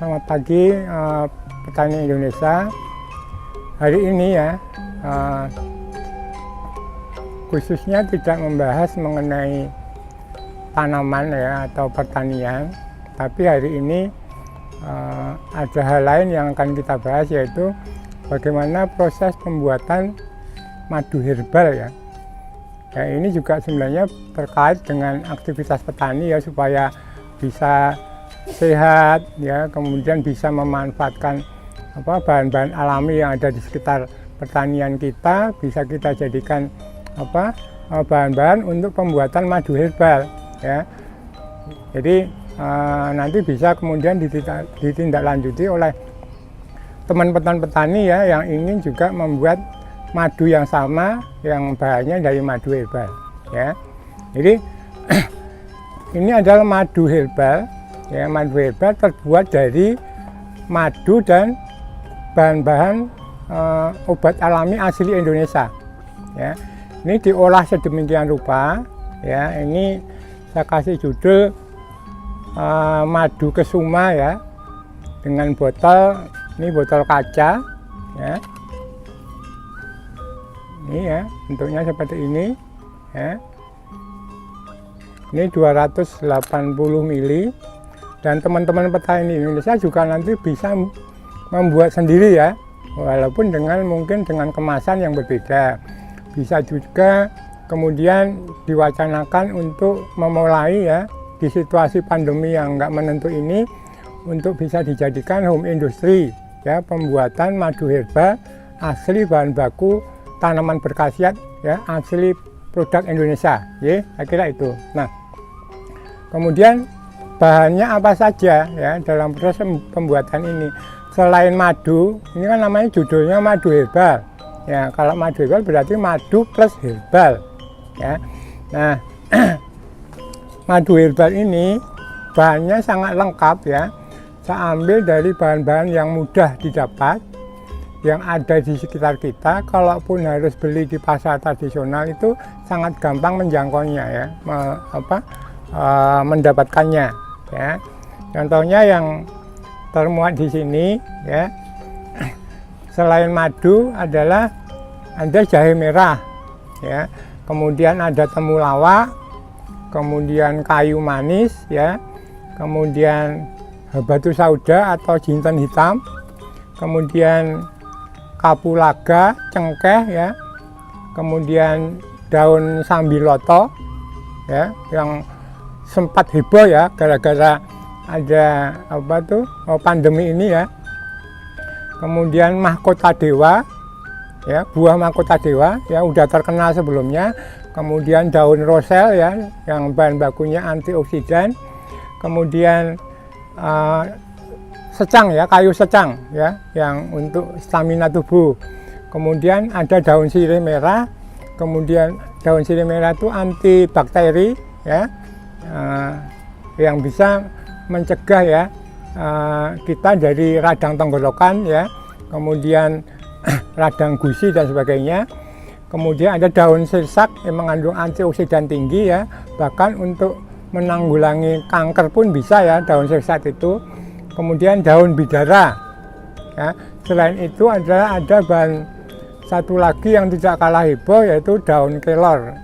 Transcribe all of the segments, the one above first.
Selamat pagi petani Indonesia. Hari ini ya khususnya tidak membahas mengenai tanaman ya atau pertanian, tapi hari ini ada hal lain yang akan kita bahas, yaitu bagaimana proses pembuatan madu herbal ya. Ya, ini juga sebenarnya terkait dengan aktivitas petani ya, supaya bisa sehat ya, kemudian bisa memanfaatkan bahan-bahan alami yang ada di sekitar pertanian kita, bisa kita jadikan bahan-bahan untuk pembuatan madu herbal ya. Jadi nanti bisa kemudian ditindaklanjuti oleh teman-teman petani ya yang ingin juga membuat madu yang sama yang bahannya dari madu herbal ya. Jadi ini adalah madu herbal ya. Madu herbal terbuat dari madu dan bahan-bahan obat alami asli Indonesia ya. Ini diolah sedemikian rupa ya. Ini saya kasih judul madu kesuma ya, dengan botol, ini botol kaca ya. Ini ya, bentuknya seperti ini ya. Ini 280 ml, dan teman-teman petani Indonesia juga nanti bisa membuat sendiri ya, walaupun mungkin dengan kemasan yang berbeda. Bisa juga kemudian diwacanakan untuk memulai ya di situasi pandemi yang nggak menentu ini, untuk bisa dijadikan home industry ya, pembuatan madu herbal asli bahan baku tanaman berkhasiat ya, asli produk Indonesia ya, saya kira itu. Nah, kemudian bahannya apa saja ya dalam proses pembuatan ini? Selain madu, ini kan namanya judulnya madu herbal ya. Kalau madu herbal berarti madu plus herbal ya. Nah, madu herbal ini bahannya sangat lengkap ya. Saya ambil dari bahan-bahan yang mudah didapat, yang ada di sekitar kita. Kalaupun harus beli di pasar tradisional itu sangat gampang menjangkaunya ya, mendapatkannya ya. Contohnya yang termuat di sini ya, selain madu adalah ada jahe merah ya, kemudian ada temulawak, kemudian kayu manis ya, kemudian batu sauda atau jinten hitam, kemudian kapulaga, cengkeh ya, kemudian daun sambiloto ya, yang sempat heboh ya gara-gara ada pandemi ini ya. Kemudian mahkota dewa ya, buah mahkota dewa ya, udah terkenal sebelumnya. Kemudian daun rosel ya, yang bahan bakunya antioksidan. Kemudian secang ya, kayu secang ya, yang untuk stamina tubuh. Kemudian ada daun sirih merah. Kemudian daun sirih merah itu antibakteri ya, yang bisa mencegah ya kita dari radang tenggorokan ya, kemudian radang gusi dan sebagainya. Kemudian ada daun sirsak yang mengandung antioksidan tinggi ya, bahkan untuk menanggulangi kanker pun bisa ya daun sirsak itu. Kemudian daun bidara ya. Selain itu ada bahan satu lagi yang tidak kalah heboh, yaitu daun kelor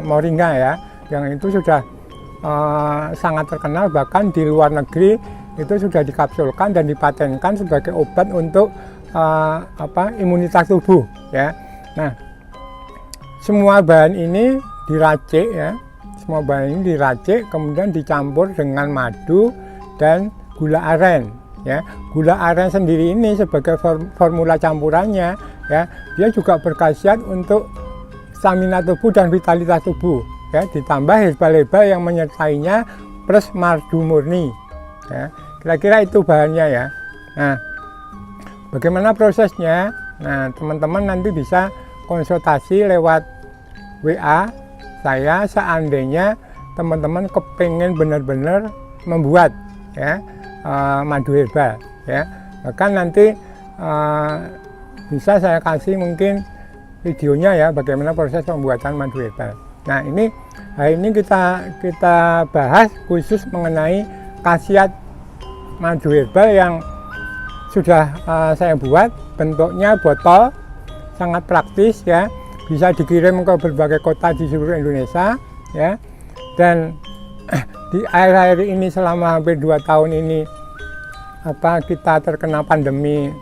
moringa ya, yang itu sudah sangat terkenal, bahkan di luar negeri itu sudah dikapsulkan dan dipatenkan sebagai obat untuk imunitas tubuh ya. Nah, semua bahan ini diracik ya, semua bahan ini diracik kemudian dicampur dengan madu dan gula aren ya. Gula aren sendiri ini sebagai formula campurannya ya, dia juga berkhasiat untuk stamina tubuh dan vitalitas tubuh ya, ditambah herbal-herbal yang menyertainya plus madu murni ya. Kira-kira itu bahannya ya. Nah, bagaimana prosesnya? Nah, teman-teman nanti bisa konsultasi lewat WA saya seandainya teman-teman kepengen benar-benar membuat ya madu herbal ya. Bahkan nanti bisa saya kasih mungkin videonya ya, bagaimana proses pembuatan madu herbal. Nah, hari ini kita bahas khusus mengenai khasiat madu herbal yang sudah saya buat. Bentuknya botol, sangat praktis ya, bisa dikirim ke berbagai kota di seluruh Indonesia ya. Dan di akhir-akhir ini selama hampir 2 tahun ini kita terkena pandemi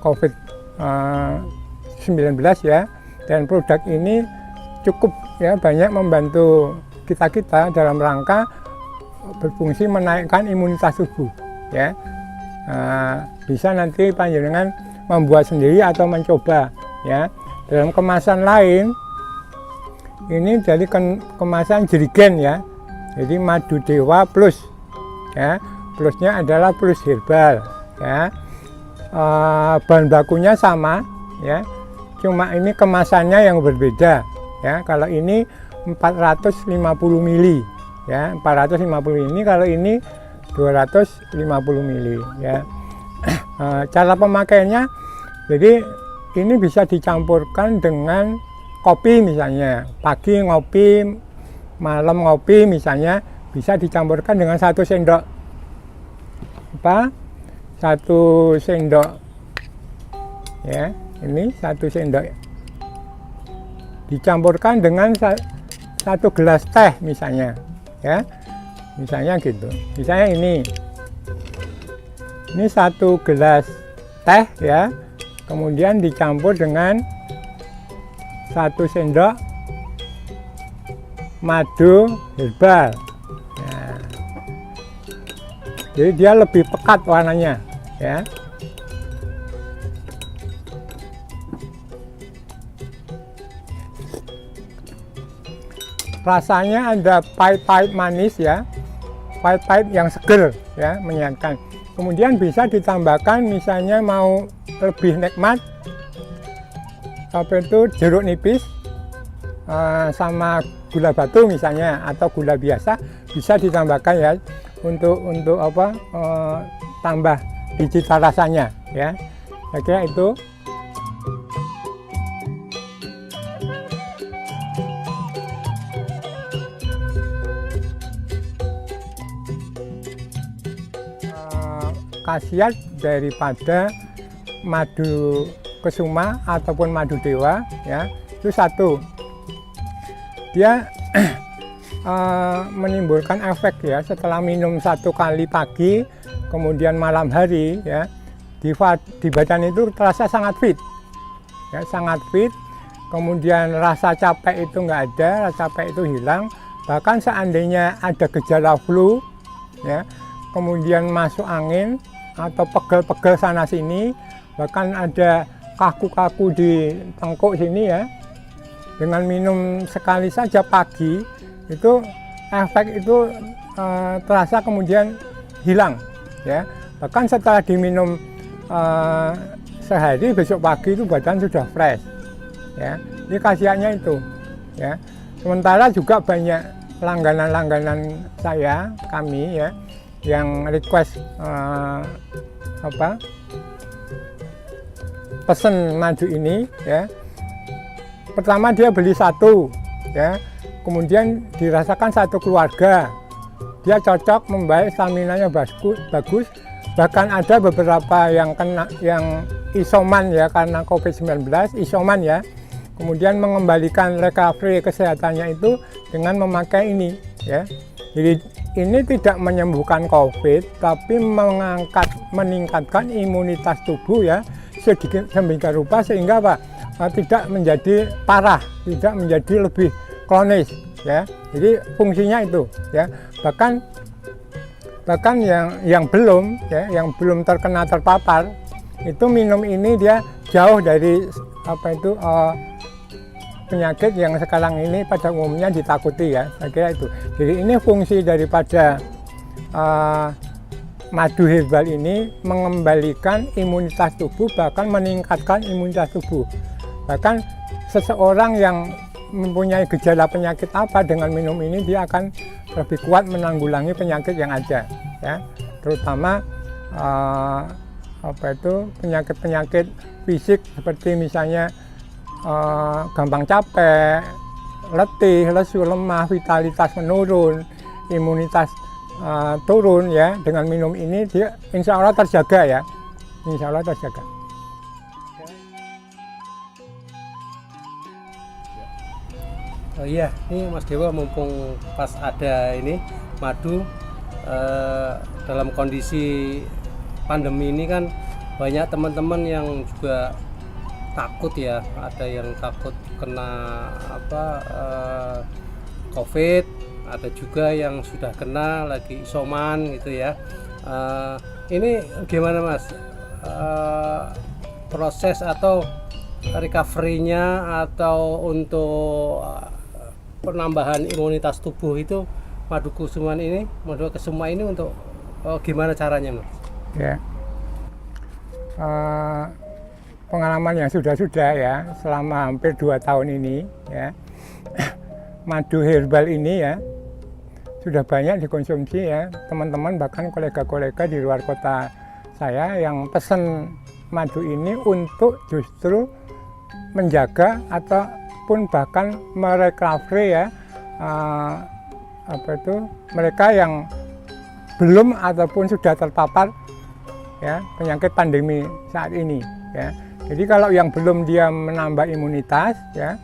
COVID-19 ya, dan produk ini cukup ya banyak membantu kita dalam rangka berfungsi menaikkan imunitas tubuh ya. Bisa nanti panjenengan membuat sendiri atau mencoba ya. Dalam kemasan lain ini jadi kemasan jerigen ya, jadi madu dewa plus ya, plusnya adalah plus herbal ya. Bahan bakunya sama ya, cuma ini kemasannya yang berbeda ya. Kalau ini 450 mili ya, 450 ini, kalau ini 250 mili ya. Cara pemakaiannya, jadi ini bisa dicampurkan dengan kopi misalnya, pagi ngopi, malam ngopi misalnya, bisa dicampurkan dengan 1 sendok 1 sendok ya, ini 1 sendok dicampurkan dengan 1 gelas teh misalnya ya, misalnya gitu. Misalnya ini 1 gelas teh ya, kemudian dicampur dengan 1 sendok madu herbal ya. Jadi dia lebih pekat warnanya ya. Rasanya ada pahit-pahit manis ya, pahit-pahit yang seger ya, menyenangkan. Kemudian bisa ditambahkan misalnya mau lebih nikmat jeruk nipis sama gula batu misalnya, atau gula biasa bisa ditambahkan ya, untuk tambah di cita rasanya ya. Saya kira itu. Khasiat daripada madu kesuma ataupun madu dewa ya, itu 1, dia menimbulkan efek ya, setelah minum 1 kali pagi kemudian malam hari ya, di badan itu terasa sangat fit ya, sangat fit. Kemudian rasa capek itu nggak ada, rasa capek itu hilang. Bahkan seandainya ada gejala flu ya, kemudian masuk angin atau pegel-pegel sana sini, bahkan ada kaku-kaku di tengkuk sini ya, dengan minum sekali saja pagi itu efek itu terasa kemudian hilang ya. Bahkan setelah diminum sehari, besok pagi itu badan sudah fresh ya. Ini khasiatnya itu ya. Sementara juga banyak langganan-langganan kami ya, yang request pesen madu ini ya. Pertama dia beli 1 ya, kemudian dirasakan 1 keluarga, dia cocok, membaik, stamina-nya bagus. Bahkan ada beberapa yang isoman ya, karena COVID-19 isoman ya, kemudian mengembalikan recovery kesehatannya itu dengan memakai ini ya. Jadi ini tidak menyembuhkan COVID, tapi meningkatkan imunitas tubuh ya, sedemikian rupa sehingga tidak menjadi parah, tidak menjadi lebih kronis ya. Jadi fungsinya itu ya. Bahkan yang belum ya, yang belum terpapar itu minum ini, dia jauh dari penyakit yang sekarang ini pada umumnya ditakuti ya. Saya kira itu. Jadi ini fungsi daripada madu herbal ini, mengembalikan imunitas tubuh, bahkan meningkatkan imunitas tubuh. Bahkan seseorang yang mempunyai gejala penyakit apa, dengan minum ini dia akan lebih kuat menanggulangi penyakit yang ada ya. Terutama penyakit-penyakit fisik seperti misalnya gampang capek, letih, lesu, lemah, vitalitas menurun, imunitas turun ya, dengan minum ini dia insya Allah terjaga ya, insya Allah terjaga. Oh iya, ini Mas Dewa mumpung pas ada ini madu dalam kondisi pandemi ini kan banyak teman-teman yang juga takut ya, ada yang takut kena COVID, ada juga yang sudah kena lagi isoman gitu ya. Ini gimana Mas proses atau recovery-nya atau untuk penambahan imunitas tubuh itu madu kusuman ini, madu kesuma ini untuk gimana caranya Mas? Ya. Pengalaman yang sudah ya selama hampir 2 tahun ini ya, madu herbal ini ya sudah banyak dikonsumsi ya, teman-teman bahkan kolega-kolega di luar kota saya yang pesen madu ini untuk justru menjaga ataupun bahkan merecovery ya mereka yang belum ataupun sudah terpapar ya penyakit pandemi saat ini ya. Jadi kalau yang belum dia menambah imunitas ya,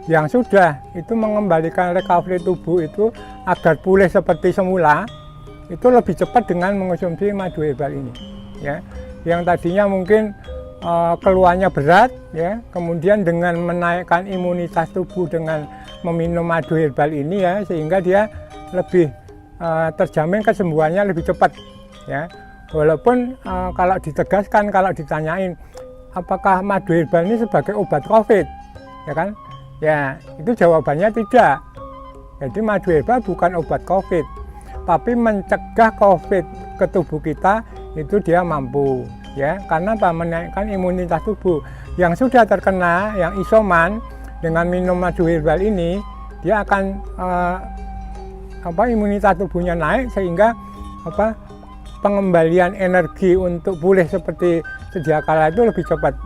yang sudah itu mengembalikan recovery tubuh itu agar pulih seperti semula, itu lebih cepat dengan mengonsumsi madu herbal ini ya. Yang tadinya mungkin keluhannya berat ya, kemudian dengan menaikkan imunitas tubuh dengan meminum madu herbal ini ya, sehingga dia lebih terjamin kesembuhannya lebih cepat ya. Walaupun kalau ditegaskan, kalau ditanyain apakah madu herbal ini sebagai obat COVID ya kan, ya itu jawabannya tidak. Jadi madu herbal bukan obat COVID, tapi mencegah COVID ke tubuh kita itu dia mampu ya, karena apa? Menaikkan imunitas tubuh. Yang sudah terkena, yang isoman, dengan minum madu herbal ini dia akan imunitas tubuhnya naik, sehingga pengembalian energi untuk pulih seperti sedia kala itu lebih cepat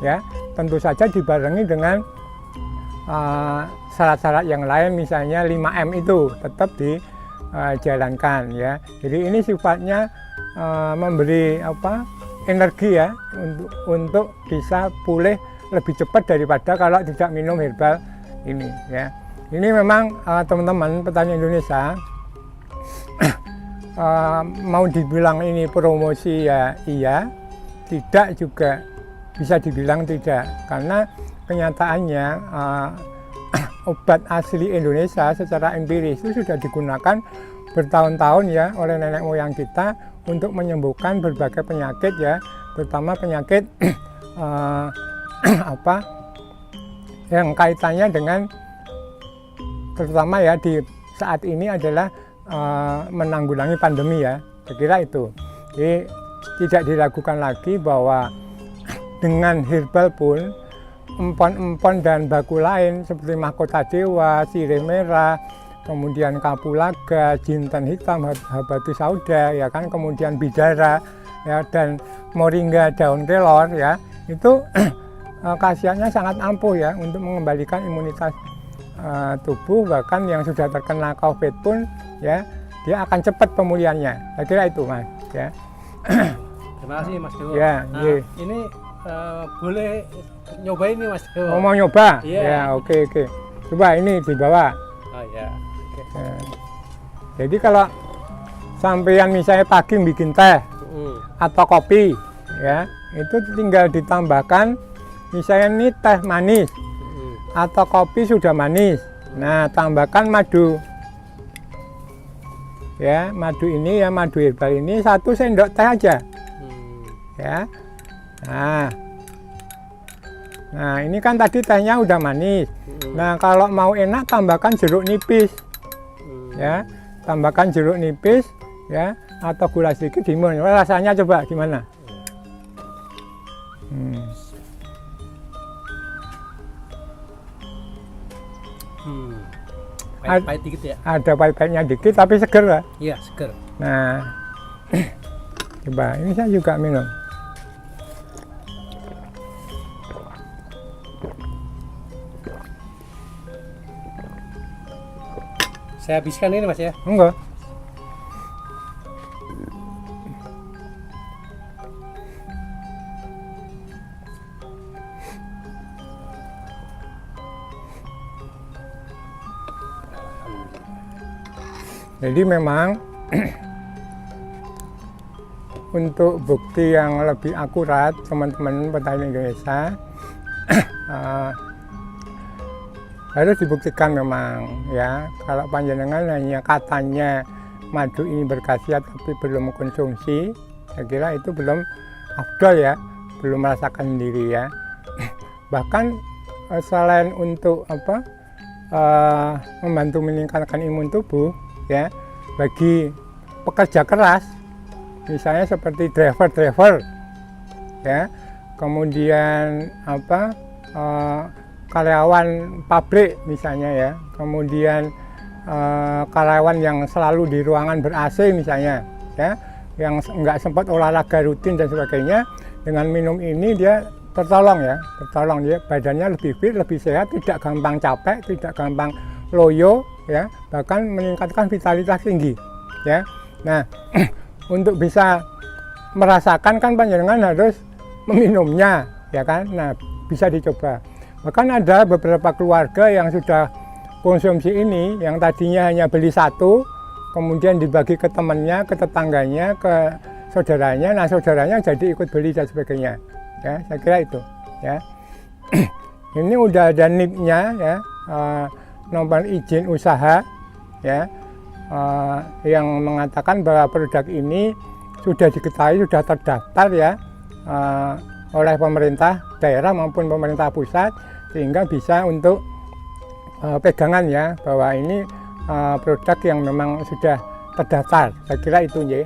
ya. Tentu saja dibarengi dengan syarat-syarat yang lain, misalnya 5M itu tetap dijalankan ya. Jadi ini sifatnya memberi energi ya untuk bisa pulih lebih cepat daripada kalau tidak minum herbal ini ya. Ini memang teman-teman petani Indonesia mau dibilang ini promosi ya iya, tidak juga bisa dibilang tidak, karena kenyataannya obat asli Indonesia secara empiris itu sudah digunakan bertahun-tahun ya oleh nenek moyang kita untuk menyembuhkan berbagai penyakit ya, terutama penyakit yang kaitannya dengan, terutama ya di saat ini adalah menanggulangi pandemi ya, saya kira itu. Jadi tidak diragukan lagi bahwa dengan herbal pun empon-empon dan baku lain seperti mahkota dewa, sirih merah, kemudian kapulaga, jinten hitam, habatus sauda ya kan, kemudian bidara ya, dan moringa daun kelor ya, itu khasiatnya sangat ampuh ya untuk mengembalikan imunitas tubuh. Bahkan yang sudah terkena COVID pun ya dia akan cepat pemulihannya. Saya kira itu Mas ya. Terima kasih Mas Dewo. Ya, ini boleh nyobain nih Mas Dewo. Oh, mau nyoba? Iya. Ya, oke. Coba ini dibawa. Oh ya. Okay. Ya. Jadi kalau sampean misalnya pagi bikin teh atau kopi ya, itu tinggal ditambahkan misalnya ini teh manis atau kopi sudah manis. Nah, tambahkan madu. Ya, madu ini ya, madu herbal ini 1 sendok teh aja. Ya. Nah, ini kan tadi tehnya udah manis. Nah, kalau mau enak tambahkan jeruk nipis. Ya, tambahkan jeruk nipis ya, atau gula sedikit dimun. Rasanya coba gimana? Pahit dikit ya? Ada pahit-pahitnya dikit tapi seger lah. Iya, seger. Nah, coba ini saya juga minum. Saya habiskan ini Mas ya? Enggak. Jadi memang untuk bukti yang lebih akurat teman-teman petani Indonesia harus dibuktikan memang ya. Kalau panjenengan hanya katanya madu ini berkhasiat tapi belum konsumsi, saya kira itu belum afdol ya, belum merasakan sendiri ya. Bahkan selain untuk membantu meningkatkan imun tubuh ya, bagi pekerja keras misalnya seperti driver ya, kemudian karyawan pabrik misalnya ya, kemudian karyawan yang selalu di ruangan ber-AC misalnya ya, yang nggak sempat olahraga rutin dan sebagainya, dengan minum ini dia tertolong dia badannya lebih fit, lebih sehat, tidak gampang capek, tidak gampang loyo ya, bahkan meningkatkan vitalitas tinggi ya. Nah untuk bisa merasakan kan panjenengan harus meminumnya ya kan. Nah bisa dicoba. Bahkan ada beberapa keluarga yang sudah konsumsi ini, yang tadinya hanya beli satu, kemudian dibagi ke temannya, ke tetangganya, ke saudaranya. Nah saudaranya jadi ikut beli dan sebagainya. Ya, saya kira itu. Ya, ini udah ada NIP-nya ya, nomor izin usaha ya, yang mengatakan bahwa produk ini sudah diketahui, sudah terdaftar ya oleh pemerintah daerah maupun pemerintah pusat, sehingga bisa untuk pegangan ya bahwa ini produk yang memang sudah terdaftar. Saya kira itu ya.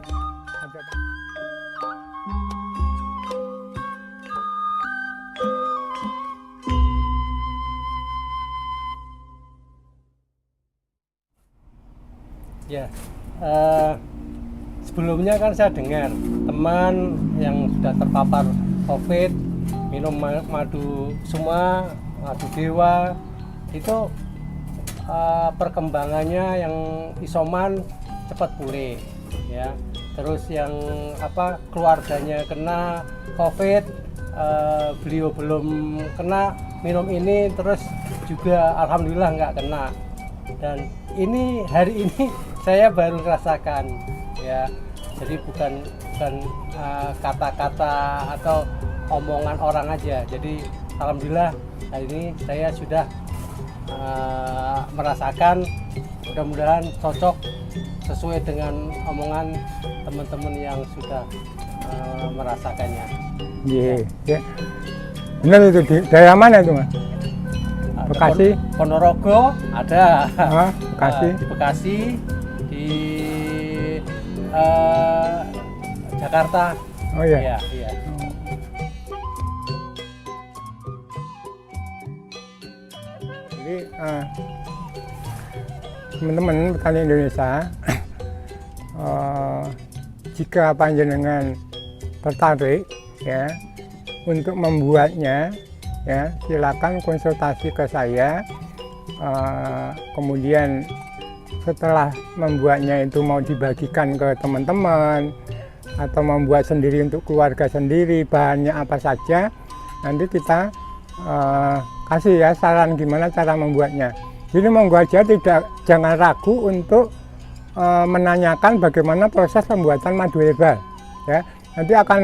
Ya, sebelumnya kan saya dengar teman yang sudah terpapar COVID minum madu Suma, madu Dewa, itu perkembangannya yang isoman cepat pulih ya. Terus yang keluarganya kena COVID, beliau belum kena, minum ini terus juga alhamdulillah nggak kena. Dan ini hari ini saya baru merasakan ya. Jadi bukan kata-kata atau omongan orang aja. Jadi alhamdulillah hari ini saya sudah merasakan, mudah-mudahan cocok sesuai dengan omongan teman-teman yang sudah merasakannya. Iya, ya. Benar itu, di daerah mana itu Mas? Bekasi? Ponorogo ada, Bekasi. di Bekasi, di Jakarta. Oh iya. Iya. Jadi teman-teman petani Indonesia, jika panjenengan tertarik ya untuk membuatnya ya, silakan konsultasi ke saya. Kemudian setelah membuatnya itu mau dibagikan ke teman-teman atau membuat sendiri untuk keluarga sendiri, bahannya apa saja, nanti kita kasih ya saran gimana cara membuatnya. Jadi monggo aja, jangan ragu untuk menanyakan bagaimana proses pembuatan madu herbal ya. Nanti akan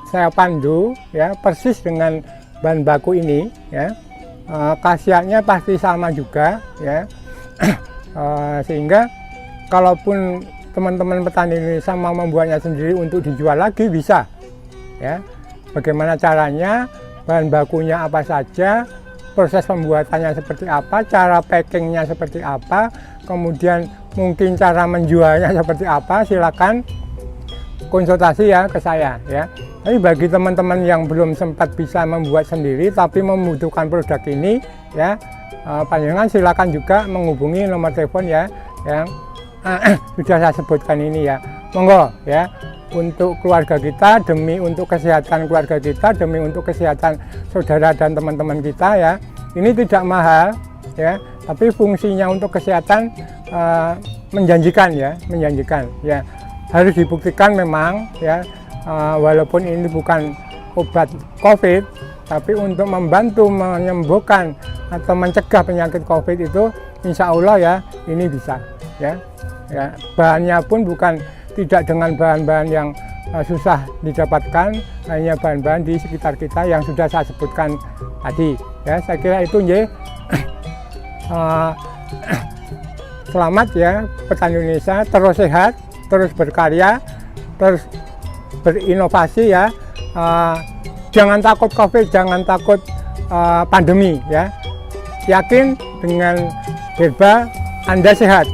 saya pandu ya persis dengan bahan baku ini ya. Khasiatnya pasti sama juga ya. Sehingga kalaupun teman-teman petani Indonesia mau membuatnya sendiri untuk dijual lagi bisa ya. Bagaimana caranya, bahan bakunya apa saja, proses pembuatannya seperti apa, cara packingnya seperti apa, kemudian mungkin cara menjualnya seperti apa, silakan konsultasi ya ke saya ya. Tapi bagi teman-teman yang belum sempat bisa membuat sendiri tapi membutuhkan produk ini ya, panjenengan silakan juga menghubungi nomor telepon ya yang sudah saya sebutkan ini ya. Monggo ya, untuk keluarga kita, demi untuk kesehatan keluarga kita, demi untuk kesehatan saudara dan teman-teman kita ya. Ini tidak mahal ya, tapi fungsinya untuk kesehatan menjanjikan ya, ya. Harus dibuktikan memang ya, walaupun ini bukan obat COVID, tapi untuk membantu menyembuhkan atau mencegah penyakit COVID itu, insya Allah ya ini bisa ya. ya. Bahannya pun bukan tidak dengan bahan-bahan yang susah didapatkan, hanya bahan-bahan di sekitar kita yang sudah saya sebutkan tadi. Ya, saya kira itu ya. Selamat ya petani Indonesia, terus sehat, terus berkarya, terus berinovasi ya. Jangan takut COVID, jangan takut pandemi ya. Yakin dengan herba Anda sehat.